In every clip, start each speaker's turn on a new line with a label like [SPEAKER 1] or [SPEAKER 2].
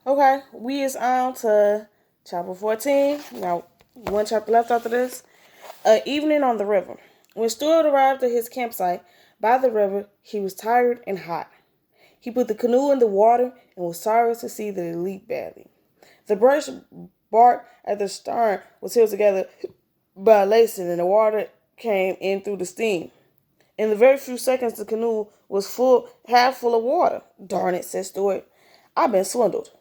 [SPEAKER 1] Okay, we is on to chapter 14. Now, one chapter left after this. Evening on the river. When Stuart arrived at his campsite by the river, he was tired and hot. He put the canoe in the water and was sorry to see that it leaked badly. The birch bark at the stern was held together by lacing, and the water came in through the steam. In the very few seconds, the canoe was half full of water. Darn it, said Stuart. I've been swindled.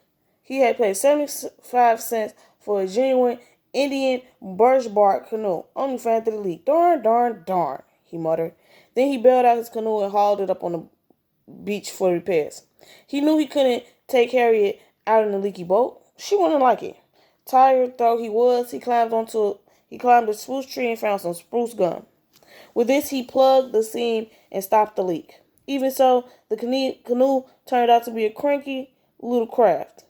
[SPEAKER 1] He had paid 75 cents for a genuine Indian birch bark canoe, only found that it leaked. Darn, darn, darn, he muttered. Then he bailed out his canoe and hauled it up on the beach for repairs. He knew he couldn't take Harriet out in the leaky boat. She wouldn't like it. Tired though he was, he climbed a spruce tree and found some spruce gum. With this, he plugged the seam and stopped the leak. Even so, the canoe turned out to be a cranky little craft.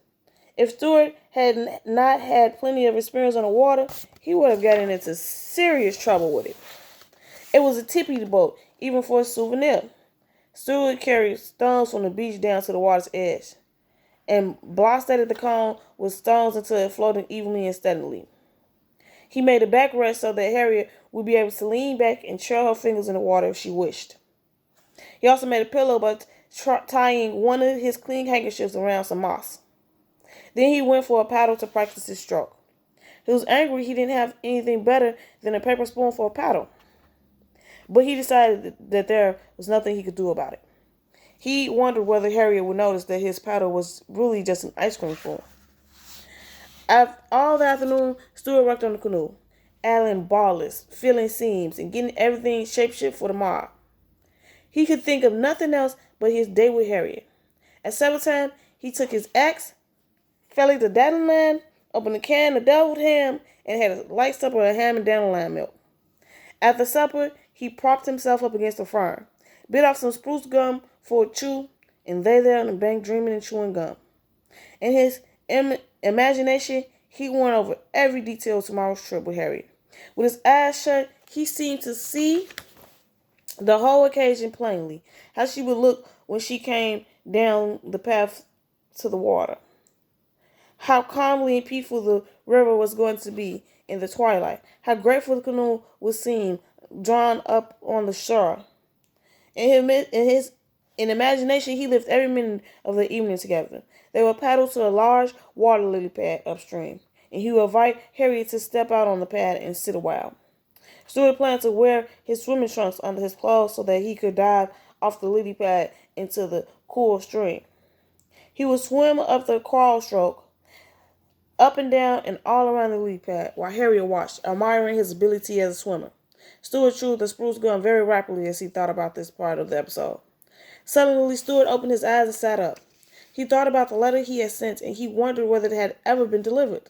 [SPEAKER 1] If Stuart had not had plenty of experience on the water, he would have gotten into serious trouble with it. It was a tippy boat, even for a souvenir. Stuart carried stones from the beach down to the water's edge, and blasted the cone with stones until it floated evenly and steadily. He made a backrest so that Harriet would be able to lean back and trail her fingers in the water if she wished. He also made a pillow by tying one of his clean handkerchiefs around some moss. Then he went for a paddle to practice his stroke. He was angry he didn't have anything better than a paper spoon for a paddle, but he decided that there was nothing he could do about it. He wondered whether Harriet would notice that his paddle was really just an ice cream spoon. All the afternoon, Stuart worked on the canoe, adding ballast, filling seams, and getting everything shapeshift for the mob. He could think of nothing else but his day with Harriet. At supper time, he took his axe, fellied the dandelion, opened a can of deviled ham, and had a light supper of ham and dandelion milk. After supper, he propped himself up against a fern, bit off some spruce gum for a chew, and lay there on the bank dreaming and chewing gum. In his imagination, he went over every detail of tomorrow's trip with Harriet. With his eyes shut, he seemed to see the whole occasion plainly, how she would look when she came down the path to the water, how calmly and peaceful the river was going to be in the twilight, how grateful the canoe would seem drawn up on the shore. In imagination, he lived every minute of the evening together. They would paddle to a large water lily pad upstream, and he would invite Harriet to step out on the pad and sit a while. Stuart planned to wear his swimming trunks under his clothes so that he could dive off the lily pad into the cool stream. He would swim up the crawl stroke, up and down and all around the lily pad, while Harriet watched, admiring his ability as a swimmer. Stuart chewed the spruce gum very rapidly as he thought about this part of the episode. Suddenly, Stuart opened his eyes and sat up. He thought about the letter he had sent, and he wondered whether it had ever been delivered.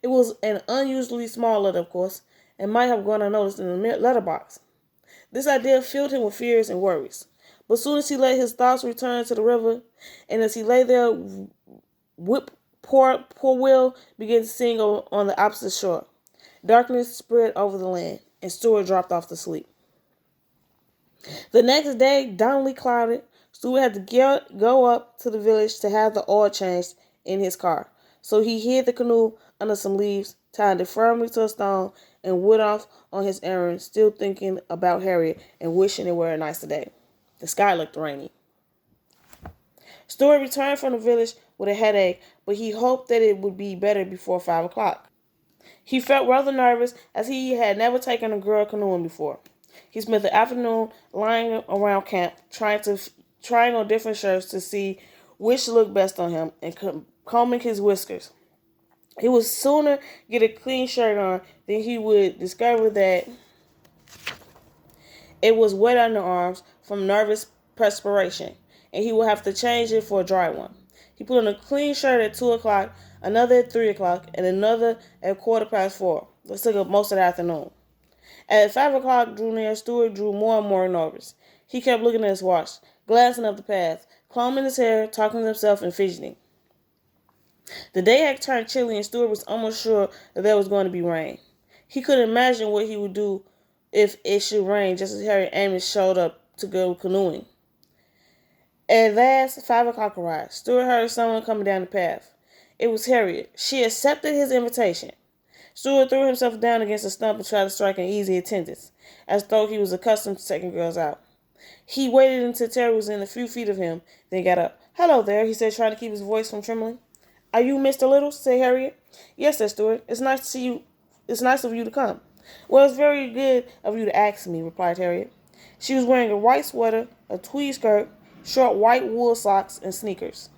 [SPEAKER 1] It was an unusually small letter, of course, and might have gone unnoticed in the letterbox. This idea filled him with fears and worries. But soon as he let his thoughts return to the river, and as he lay there, poor Will began to sing on the opposite shore. Darkness spread over the land, and Stuart dropped off to sleep. The next day, dawnly clouded, Stuart had to go up to the village to have the oil changed in his car. So he hid the canoe under some leaves, tied it firmly to a stone, and went off on his errand, still thinking about Harriet and wishing it were a nicer day. The sky looked rainy. Stuart returned from the village with a headache, but he hoped that it would be better before 5 o'clock. He felt rather nervous, as he had never taken a girl canoeing before. He spent the afternoon lying around camp, trying on different shirts to see which looked best on him, and combing his whiskers. He would sooner get a clean shirt on than he would discover that it was wet on the arms from nervous perspiration, and he would have to change it for a dry one. He put on a clean shirt at 2 o'clock, another at 3 o'clock, and another at 4:15. This took up most of the afternoon. As 5 o'clock drew near, Stuart grew more and more nervous. He kept looking at his watch, glancing up the path, combing his hair, talking to himself, and fidgeting. The day had turned chilly, and Stuart was almost sure that there was going to be rain. He couldn't imagine what he would do if it should rain just as Harry and Amos showed up to go canoeing. At last, 5 o'clock arrived. Stuart heard someone coming down the path. It was Harriet. She accepted his invitation. Stuart threw himself down against a stump and tried to strike an easy attendance, as though he was accustomed to taking girls out. He waited until Terry was within a few feet of him, then got up. "Hello there," he said, trying to keep his voice from trembling. "Are you Mr. Little?" said Harriet. "Yes," said Stuart. "It's nice to see you. It's nice of you to come." "Well, it's very good of you to ask me," replied Harriet. She was wearing a white sweater, a tweed skirt, short white wool socks, and sneakers.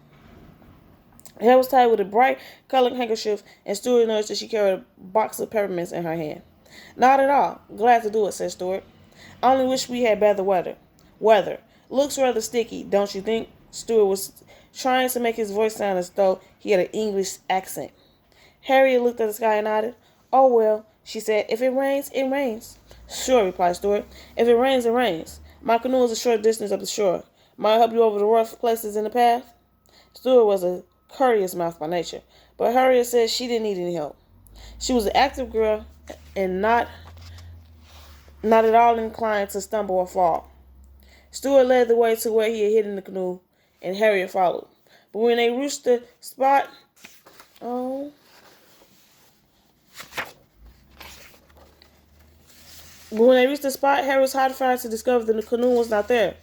[SPEAKER 1] Her hair was tied with a bright colored handkerchief, and Stuart noticed that she carried a box of peppermints in her hand. "Not at all. Glad to do it," said Stuart. "I only wish we had better weather." "Weather. Looks rather sticky, don't you think?" Stuart was trying to make his voice sound as though he had an English accent. Harriet looked at the sky and nodded. "Oh, well," she said, "if it rains, it rains." "Sure," replied Stuart. "If it rains, it rains. My canoe is a short distance up the shore. Might I help you over the rough places in the path?" Stuart was a courteous mouth by nature, but Harriet said she didn't need any help. She was an active girl and not at all inclined to stumble or fall. Stuart led the way to where he had hidden the canoe, and Harriet followed. But when they reached the spot, oh, Harry was horrified to discover that the canoe was not there.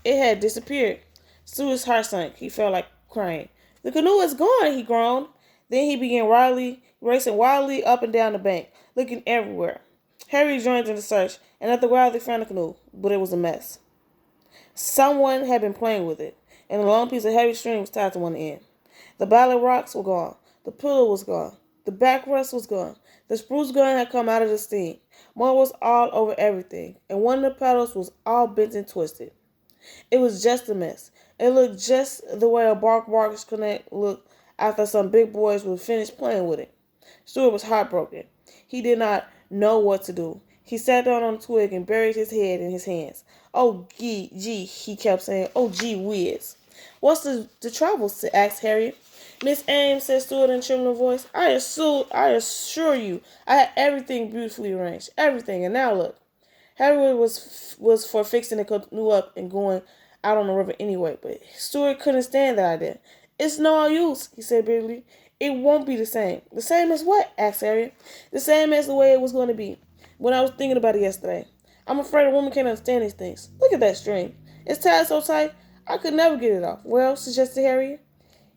[SPEAKER 1] It had disappeared. Stuart's heart sank. He felt like crying. "The canoe is gone," he groaned. Then he began racing wildly up and down the bank, looking everywhere. Harry joined in the search, and after a while they found the canoe, but it was a mess. Someone had been playing with it, and a long piece of heavy string was tied to one end. The ballad rocks were gone. The pillow was gone. The backrest was gone. The spruce gun had come out of the steam. Mud was all over everything, and one of the pedals was all bent and twisted. It was just a mess. It looked just the way a bark connect looked after some big boys were finished playing with it. Stuart was heartbroken. He did not know what to do. He sat down on a twig and buried his head in his hands. "Oh, gee," he kept saying. "Oh, gee whiz." "What's the trouble?" asked Harriet. "Miss Ames," said Stuart in a trembling voice, I assure you, I had everything beautifully arranged. Everything. And now look." Harriet was for fixing the canoe up and going out on the river anyway, but Stuart couldn't stand that idea. "It's no use," he said bitterly. "It won't be the same." "The same as what?" asked Harriet. "The same as the way it was going to be when I was thinking about it yesterday. I'm afraid a woman can't understand these things. Look at that string. It's tied so tight, I could never get it off." "Well," suggested Harriet,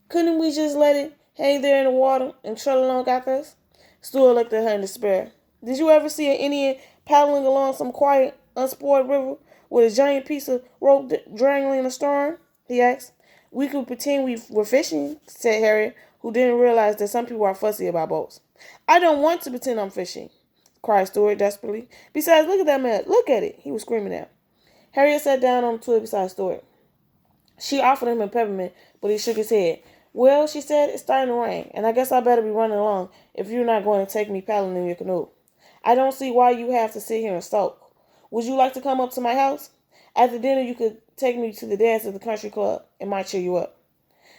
[SPEAKER 1] "couldn't we just let it hang there in the water and trot along after us?" Stuart looked at her in despair. "Did you ever see an Indian paddling along some quiet, unspoiled river with a giant piece of rope dangling astern?" he asked. "We could pretend we were fishing," said Harriet, who didn't realize that some people are fussy about boats. "I don't want to pretend I'm fishing," cried Stuart desperately. "Besides, look at that man. Look at it," he was screaming out. Harriet sat down on the twig beside Stuart. She offered him a peppermint, but he shook his head. "Well," she said, "it's starting to rain, and I guess I better be running along if you're not going to take me paddling in your canoe. I don't see why you have to sit here and soak. Would you like to come up to my house? After dinner, you could take me to the dance at the country club. It might cheer you up."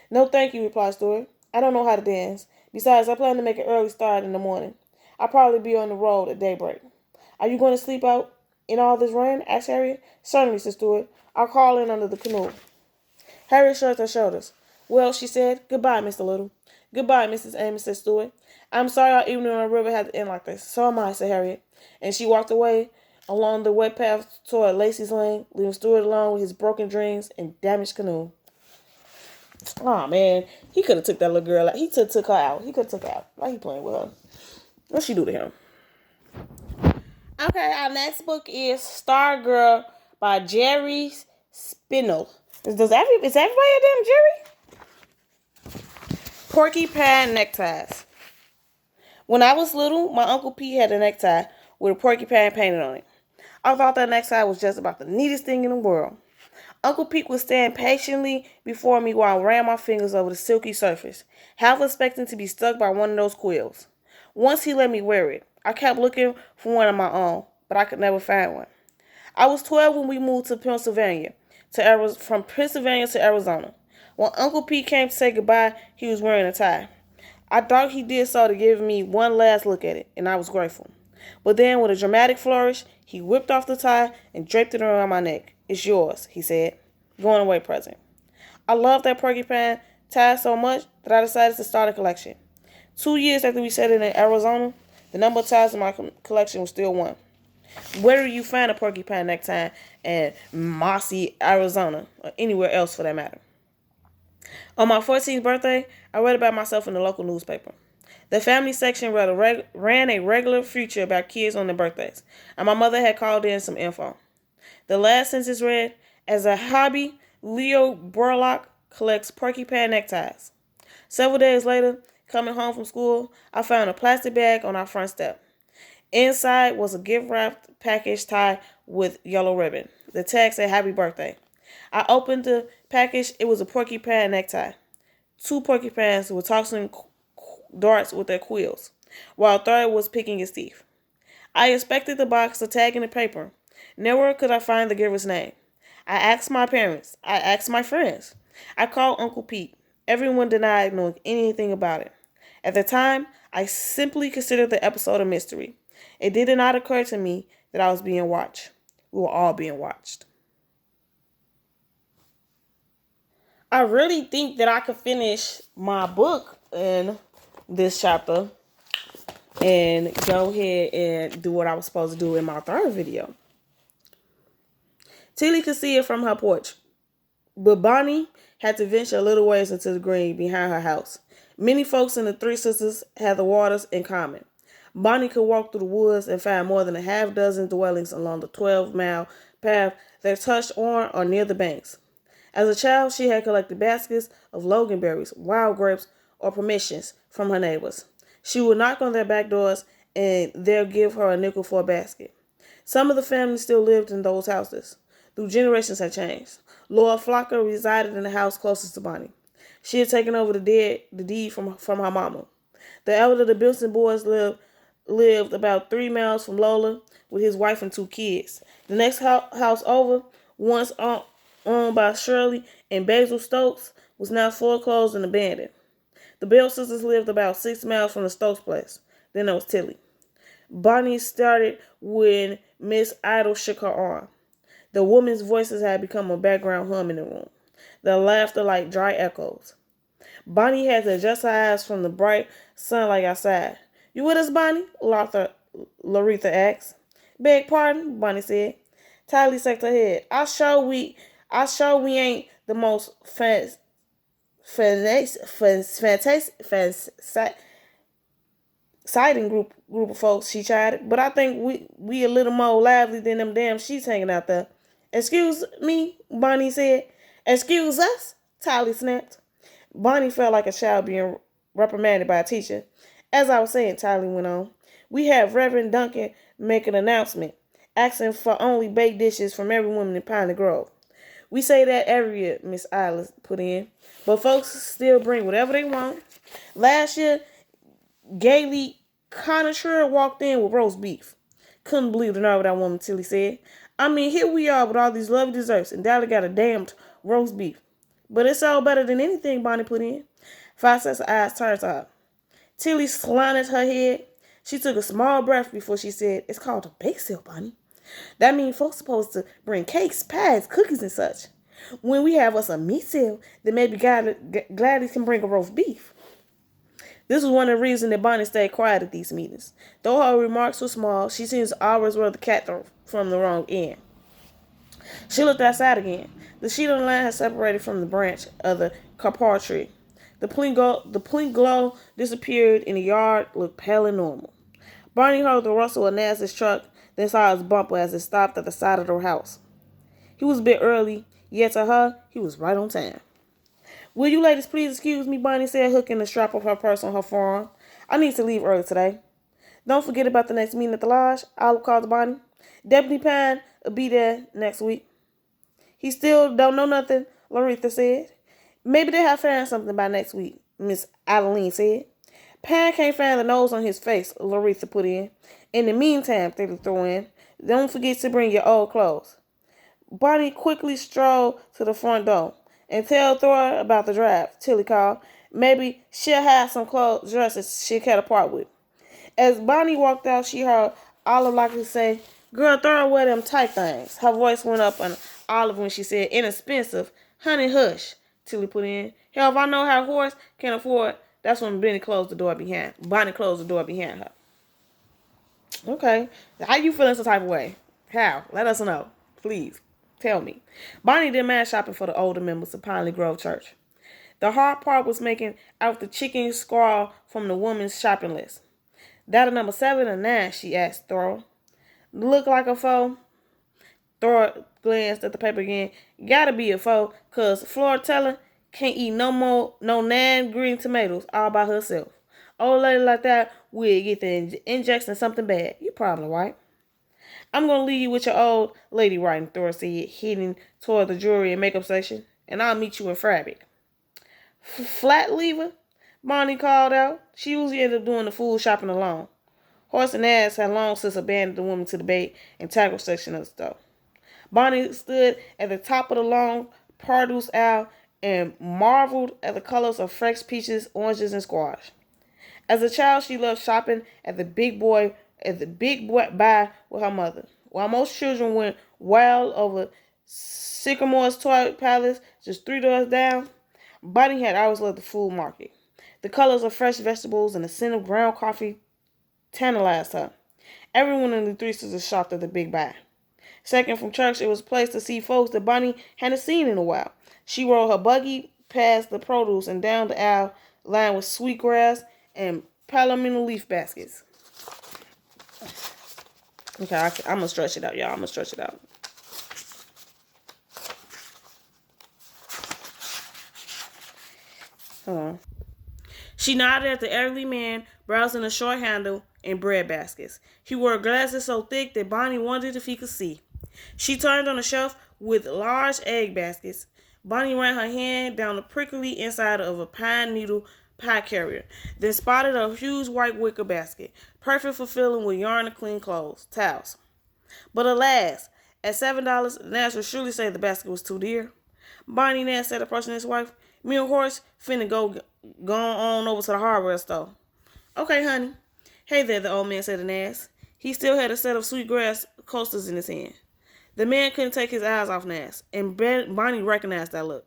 [SPEAKER 1] "No, thank you," replied Stuart. "I don't know how to dance. Besides, I plan to make an early start in the morning. I'll probably be on the road at daybreak." "Are you going to sleep out in all this rain?" asked Harriet. "Certainly," said Stuart. "I'll crawl in under the canoe." Harriet shrugged her shoulders. "Well," she said, "goodbye, Mr. Little." "Goodbye, Mrs. Amos," said Stuart. "I'm sorry our evening on the river had to end like this." "So am I," said Harriet. And she walked away along the wet path toward Lacey's Lane, leaving Stuart alone with his broken dreams and damaged canoe. Oh man, he could have took that little girl out. He took her out. He could have took her out. Why he playing with her? What'd she do to him? Okay, our next book is Star Girl by Jerry Spinell. Is everybody a damn Jerry? Porcupine neckties. When I was little, my Uncle Pete had a necktie with a porcupine painted on it. I thought that necktie was just about the neatest thing in the world. Uncle Pete would stand patiently before me while I ran my fingers over the silky surface, half expecting to be stuck by one of those quills. Once he let me wear it. I kept looking for one of my own, but I could never find one. I was 12 when we moved from Pennsylvania to Arizona. When Uncle Pete came to say goodbye, he was wearing a tie. I thought he did so to give me one last look at it, and I was grateful. But then, with a dramatic flourish, he whipped off the tie and draped it around my neck. "It's yours," he said. "Going away present." I loved that porcupine ties so much that I decided to start a collection. 2 years after we settled in Arizona, the number of ties in my collection was still one. Where do you find a porcupine necktie in mossy Arizona, or anywhere else for that matter? On my 14th birthday, I read about myself in the local newspaper. The family section ran a regular feature about kids on their birthdays, and my mother had called in some info. The last sentence read, as a hobby, Leo Burlock collects porcupine neckties. Several days later, coming home from school, I found a plastic bag on our front step. Inside was a gift-wrapped package tied with yellow ribbon. The tag said, happy birthday. I opened the package. It was a porcupine necktie. Two porcupines were tossing darts with their quills, while a third was picking his teeth. I inspected the box, the tag, and the paper. Nowhere could I find the giver's name. I asked my parents. I asked my friends. I called Uncle Pete. Everyone denied knowing anything about it. At the time, I simply considered the episode a mystery. It did not occur to me that I was being watched. We were all being watched. I really think that I could finish my book in this chapter and go ahead and do what I was supposed to do in my third video. Tilly could see it from her porch, but Bonnie had to venture a little ways into the green behind her house. Many folks in the Three Sisters had the waters in common. Bonnie could walk through the woods and find more than a half dozen dwellings along the 12-mile path that touched on or near the banks. As a child, she had collected baskets of loganberries, wild grapes, or permissions from her neighbors. She would knock on their back doors and they'll give her a nickel for a basket. Some of the family still lived in those houses, though generations had changed. Laura Flocker resided in the house closest to Bonnie. She had taken over the deed from her mama. The elder of the Bilson boys lived about 3 miles from Lola with his wife and 2 kids. The next house over, once owned by Shirley and Basil Stokes, was now foreclosed and abandoned. The Bell sisters lived about 6 miles from the Stokes place. Then there was Tilly. Bonnie started when Miss Idle shook her arm. The women's voices had become a background hum in the room, their laughter like dry echoes. Bonnie had to adjust her eyes from the bright sunlight outside. You with us, Bonnie? Laretha asked. Beg pardon, Bonnie said. Tylee shook her head. I sure we ain't the most exciting group of folks, she chided, but I think we a little more lively than them damn sheets hanging out there. Excuse me, Bonnie said. Excuse us? Tylee snapped. Bonnie felt like a child being reprimanded by a teacher. As I was saying, Tylee went on, we have Reverend Duncan make an announcement, asking for only baked dishes from every woman in Piney Grove. We say that every year, Miss Isla put in, but folks still bring whatever they want. Last year, Gailey Connoisseur walked in with roast beef. Couldn't believe the nerve of that woman, Tilly said. I mean, here we are with all these lovely desserts, and Dolly got a damned roast beef. But it's all better than anything, Bonnie put in. Five sets of eyes turned to her. Tilly slanted her head. She took a small breath before she said, it's called a bake sale, Bonnie. That means folks supposed to bring cakes, pies, cookies, and such. When we have us a meat sale, then maybe Gladys can bring a roast beef. This was one of the reasons that Bonnie stayed quiet at these meetings. Though her remarks were small, she seems to always wear the cat from the wrong end. She looked outside again. The sheet on the line had separated from the branch of the kapar tree. The pink glow disappeared and the yard looked pale and normal. Bonnie heard the rustle of Naz's truck, then saw his bumper as it stopped at the side of the house. He was a bit early, yet to her, he was right on time. Will you ladies please excuse me, Bonnie said, hooking the strap of her purse on her forearm. I need to leave early today. Don't forget about the next meeting at the lodge, Olive called to Bonnie. Deputy Pine will be there next week. He still don't know nothing, Laretha said. Maybe they'll have found something by next week, Miss Adeline said. Pine can't find the nose on his face, Laretha put in. In the meantime, Tilly threw in, don't forget to bring your old clothes. Bonnie quickly strolled to the front door. And tell Thor about the drive, Tilly called. Maybe she'll have some dresses she'll cut apart with. As Bonnie walked out, she heard Olive likely say, girl, Thor wear them tight things. Her voice went up on Olive when she said, inexpensive. Honey, hush. Tilly put in. Hell, if I know how Horace can afford, that's when Bonnie closed the door behind her. Okay. How you feeling some type of way? How? Let us know. Please. Tell me. Bonnie did mad shopping for the older members of Pineley Grove Church. The hard part was making out the chicken scrawl from the woman's shopping list. That a number 7 or 9, she asked Thor. Look like a foe? Thor glanced at the paper again. Gotta be a foe, cause Flortella can't eat no 9 green tomatoes all by herself. Old lady like that will get the injection something bad. You probably right. I'm gonna leave you with your old lady writing, Thor said, heading toward the jewelry and makeup section, and I'll meet you in Fabric. Flat lever? Bonnie called out. She usually ended up doing the food shopping alone. Horse and Ass had long since abandoned the woman to the bait and tackle section of the store. Bonnie stood at the top of the long produce aisle and marveled at the colors of fresh peaches, oranges, and squash. As a child, she loved shopping at the big boy buy with her mother. While most children went wild over Sycamore's Toy Palace, just 3 doors down, Bonnie had always loved the food market. The colors of fresh vegetables and the scent of ground coffee tantalized her. Everyone in the Three Sisters shopped at the big buy. Second from church, it was a place to see folks that Bonnie hadn't seen in a while. She rode her buggy past the produce and down the aisle lined with sweetgrass and palomino leaf baskets. Okay, I'm going to stretch it out, y'all. I'm going to stretch it out. Hold on. She nodded at the elderly man browsing a short handle and bread baskets. He wore glasses so thick that Bonnie wondered if he could see. She turned on a shelf with large egg baskets. Bonnie ran her hand down the prickly inside of a pine needle pie carrier, then spotted a huge white wicker basket, perfect for filling with yarn and clean towels. But alas, at $7, Nash would surely say the basket was too dear. Bonnie Nash said, approaching his wife, me and Horace finna go on over to the hardware store. Okay, honey. Hey there, the old man said to Nash. He still had a set of sweetgrass coasters in his hand. The man couldn't take his eyes off Nash, and Bonnie recognized that look.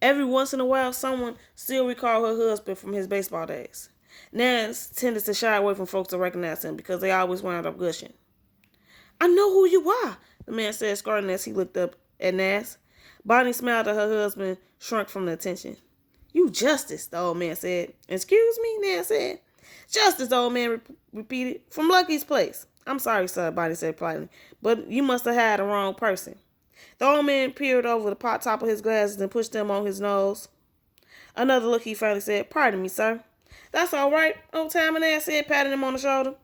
[SPEAKER 1] Every once in a while, someone still recalled her husband from his baseball days. Nash tended to shy away from folks to recognize him because they always wound up gushing. I know who you are, the man said, scolding as he looked up at Nash. Bonnie smiled at her husband, shrunk from the attention. You Justice, the old man said. Excuse me, Nash said. Justice, the old man repeated. From Lucky's place. I'm sorry, sir, Bonnie said politely, but you must have had the wrong person. The old man peered over the top of his glasses and pushed them on his nose. Another look, he finally said, pardon me, sir. That's all right, old timer, Nash said, patting him on the shoulder.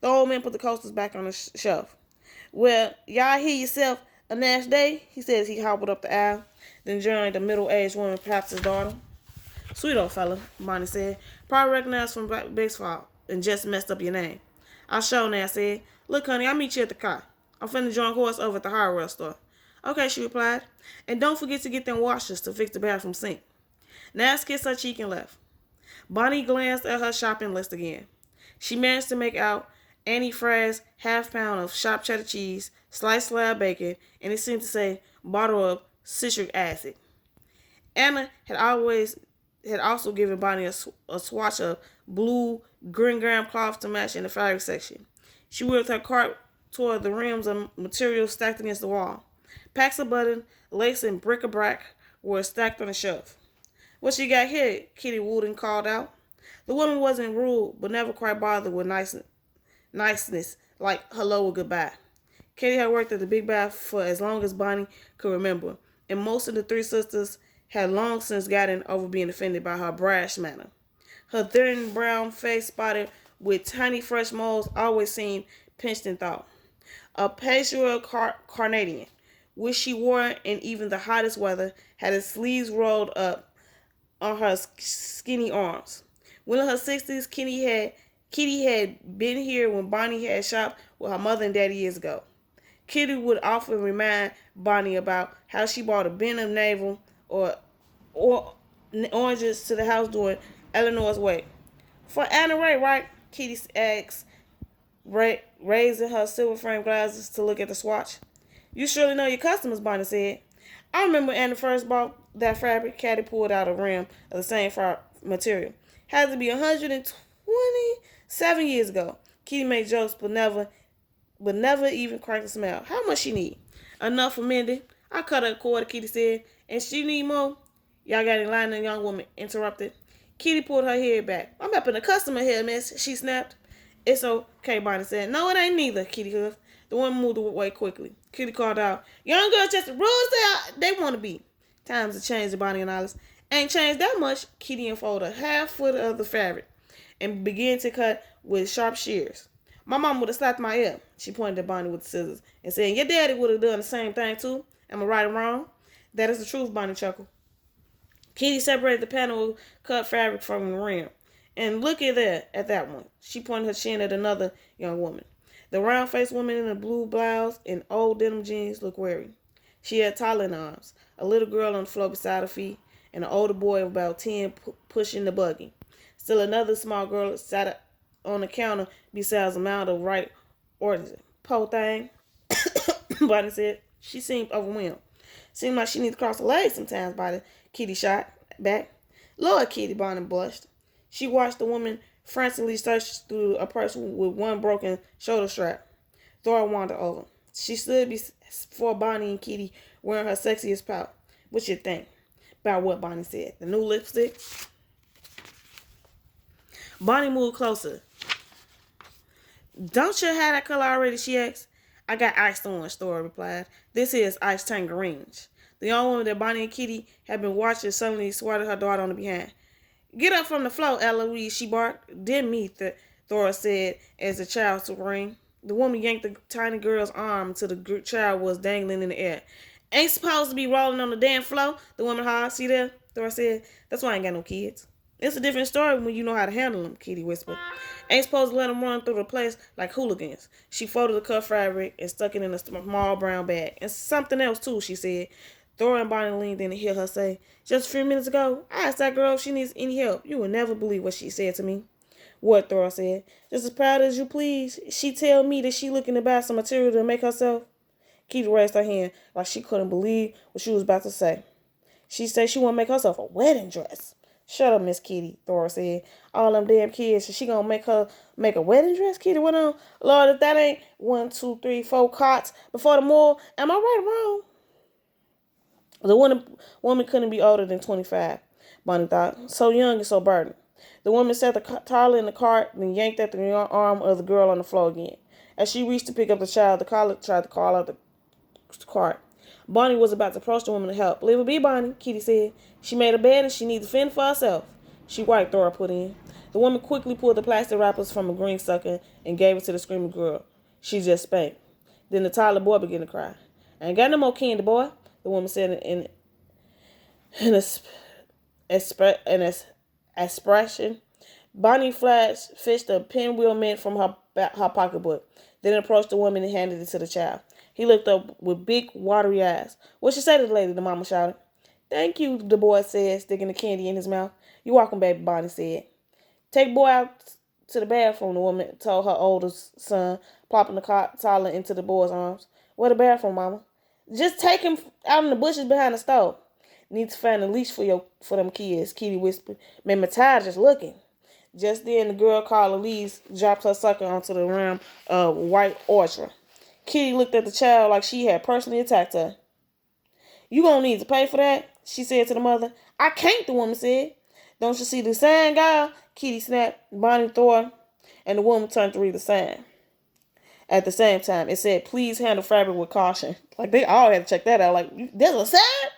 [SPEAKER 1] The old man put the coasters back on the shelf. Well, y'all hear yourself a Nash day, he said as he hobbled up the aisle, then joined a middle-aged woman, perhaps his daughter. Sweet old fella, Bonnie said. Probably recognized from baseball and just messed up your name. I'll show, Nash said. Look, honey, I'll meet you at the car. I'm finna join Horace over at the hardware store. Okay, she replied. And don't forget to get them washers to fix the bathroom sink. Nash kissed her cheek and left. Bonnie glanced at her shopping list again. She managed to make out Annie Frank's half-pound of chopped cheddar cheese, sliced slab bacon, and it seemed to say bottle of citric acid. Anna had also given Bonnie a swatch of blue green gram cloth to match in the fabric section. She wheeled her cart toward the rims of material stacked against the wall. Packs of button, lace, and bric-a-brac were stacked on the shelf. What you got here? Kitty Wooden called out. The woman wasn't rude, but never quite bothered with niceness like hello or goodbye. Katie had worked at the Big Bath for as long as Bonnie could remember, and most of the Three Sisters had long since gotten over being offended by her brash manner. Her thin brown face spotted with tiny fresh moles always seemed pinched in thought. A pastoral carnation, which she wore in even the hottest weather, had its sleeves rolled up on her skinny arms. When in her 60s, Kitty had been here when Bonnie had shopped with her mother and daddy years ago. Kitty would often remind Bonnie about how she bought a bin of navel or oranges to the house during Eleanor's wake. For Anna Ray, right? Kitty asked, raising her silver frame glasses to look at the swatch. You surely know your customers, Bonnie said. I remember Anna first bought that fabric, Caddy pulled out a rim of the same material. Had to be 127 years ago. Kitty made jokes, but never even cracked a smile. How much she need? Enough for Mindy. I cut her a quarter, Kitty said. And she need more? Y'all got any line? The young woman interrupted. Kitty pulled her head back. I'm up in the customer here, miss, she snapped. It's okay, Bonnie said. No, it ain't neither, Kitty huffed. The woman moved away quickly. Kitty called out, young girls just the rules they want to be. Times have changed, Bonnie and Alice. Ain't changed that much. Kitty unfolded a half foot of the fabric and began to cut with sharp shears. My mom would have slapped my ear. She pointed at Bonnie with the scissors and said, your daddy would have done the same thing too. Am I right or wrong? That is the truth, Bonnie chuckled. Kitty separated the panel of cut fabric from the rim. And look at that one. She pointed her chin at another young woman. The round-faced woman in a blue blouse and old denim jeans looked weary. She had Tyler in her arms, a little girl on the floor beside her feet, and an older boy of about 10 pushing the buggy. Still another small girl sat on the counter beside a mound of ripe oranges. Po thing, Bonnie said. She seemed overwhelmed. Seemed like she needed to cross her legs sometimes, Bonnie. Kitty shot back. Lord, Kitty, Bonnie blushed. She watched the woman frantically search through a purse with one broken shoulder strap. Thora wandered over. She stood before Bonnie and Kitty, wearing her sexiest pout. What you think? About what, Bonnie said. The new lipstick? Bonnie moved closer. Don't you have that color already, she asked. I got iced orange, Thora replied. This is iced tangerine. The young woman that Bonnie and Kitty had been watching suddenly swatted her daughter on the behind. Get up from the floor, Eloise, she barked. Didn't me, Thora said as the child screamed. The woman yanked the tiny girl's arm until the child was dangling in the air. Ain't supposed to be rolling on the damn floor, the woman hollered. See there? Thora said. That's why I ain't got no kids. It's a different story when you know how to handle them, Kitty whispered. Ain't supposed to let them run through the place like hooligans. She folded the cut fabric and stuck it in a small brown bag. And something else, too, she said. Thora and Bonnie leaned in to hear her say, just a few minutes ago, I asked that girl if she needs any help. You will never believe what she said to me. What, Thora said. Just as proud as you please. She tell me that she looking to buy some material to make herself. Kitty raised her hand like she couldn't believe what she was about to say. She said she want to make herself a wedding dress. Shut up, Miss Kitty, Thora said. All them damn kids, she gonna make a wedding dress? Kitty went on. Lord, if that ain't 1, 2, 3, 4 cots before the mall, am I right or wrong? The woman couldn't be older than 25, Bonnie thought. So young and so burdened. The woman set the toddler in the cart, then yanked at the arm of the girl on the floor again. As she reached to pick up the child, the collar tried to call out the cart. Bonnie was about to approach the woman to help. Leave her be, Bonnie, Kitty said. She made a bed and she needs to fend for herself. She wiped, Thora put in. The woman quickly pulled the plastic wrappers from a green sucker and gave it to the screaming girl. She just spanked. Then the toddler boy began to cry. I ain't got no more candy, boy, the woman said in an expression. Bonnie fished a pinwheel mint from her pocketbook, then approached the woman and handed it to the child. He looked up with big, watery eyes. What you say to the lady? The mama shouted. Thank you, the boy said, sticking the candy in his mouth. You're welcome, baby, Bonnie said. Take boy out to the bathroom, the woman told her oldest son, plopping the toddler into the boy's arms. Where the bathroom, mama? Just take him out in the bushes behind the stove. Need to find a leash for them kids, Kitty whispered. Man, my tired just looking. Just then, the girl called Elise dropped her sucker onto the rim of white orchard. Kitty looked at the child like she had personally attacked her. You gonna need to pay for that, she said to the mother. I can't, the woman said. Don't you see the sign, guy? Kitty snapped. Bonnie Thor and the woman turned to read the sign. At the same time, it said, please handle fabric with caution. Like, they all had to check that out. Like, there's a sign?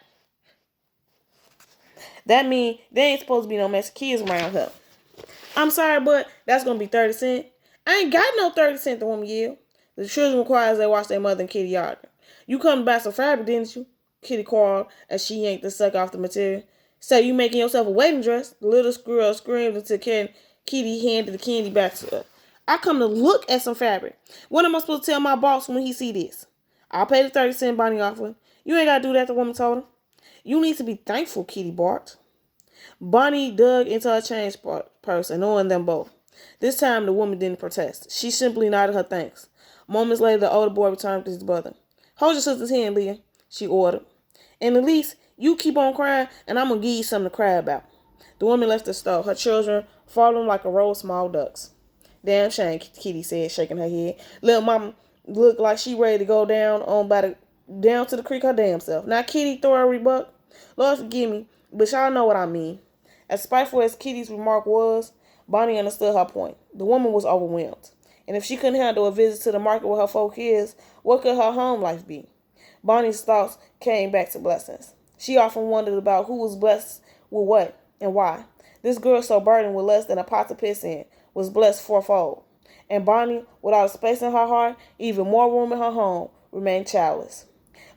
[SPEAKER 1] That means there ain't supposed to be no messy kids around her. I'm sorry, but that's going to be 30 cents. I ain't got no 30 cents, the woman yelled. The children required they watch their mother and Kitty arguing. You come to buy some fabric, didn't you? Kitty quarreled as she yanked the sucker off the material. So you making yourself a wedding dress? The little girl screamed until Kitty handed the candy back to her. I come to look at some fabric. What am I supposed to tell my boss when he see this? I'll pay the 30 cent Bonnie offered. You ain't got to do that, the woman told her. You need to be thankful, Kitty barked. Bonnie dug into her change purse, annoying them both. This time, the woman didn't protest. She simply nodded her thanks. Moments later, the older boy returned to his brother. Hold your sister's hand, Leah, she ordered. And Elise, You keep on crying, and I'm gonna give you something to cry about. The woman left the stove, her children falling like a row of small ducks. Damn shame, Kitty said, shaking her head. Little mama looked like she ready to go down to the creek her damn self. Now Kitty, throw a rebuck. Lord forgive me, but y'all know what I mean. As spiteful as Kitty's remark was, Bonnie understood her point. The woman was overwhelmed. And if she couldn't handle a visit to the market with her folk kids, what could her home life be? Bonnie's thoughts came back to blessings. She often wondered about who was blessed with what and why. This girl, so burdened with less than a pot to piss in, was blessed fourfold. And Bonnie, without space in her heart, even more room in her home, remained childless.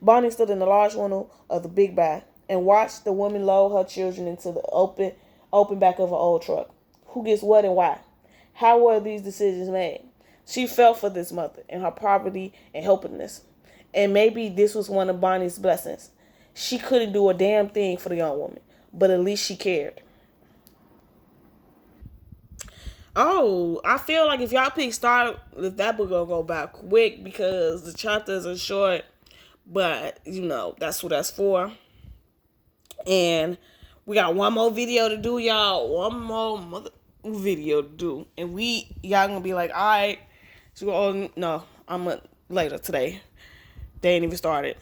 [SPEAKER 1] Bonnie stood in the large window of the big bag and watched the woman load her children into the open back of an old truck. Who gets what and why? How were these decisions made? She felt for this mother in her poverty and helplessness. And maybe this was one of Bonnie's blessings. She couldn't do a damn thing for the young woman, but at least she cared. Oh, I feel like if y'all pick start, if that book gonna go back quick because the chapters are short, but that's what that's for. And we got one more video to do, y'all. One more video to do, and y'all gonna be like, all right. So, oh no, I'm later today. They ain't even started.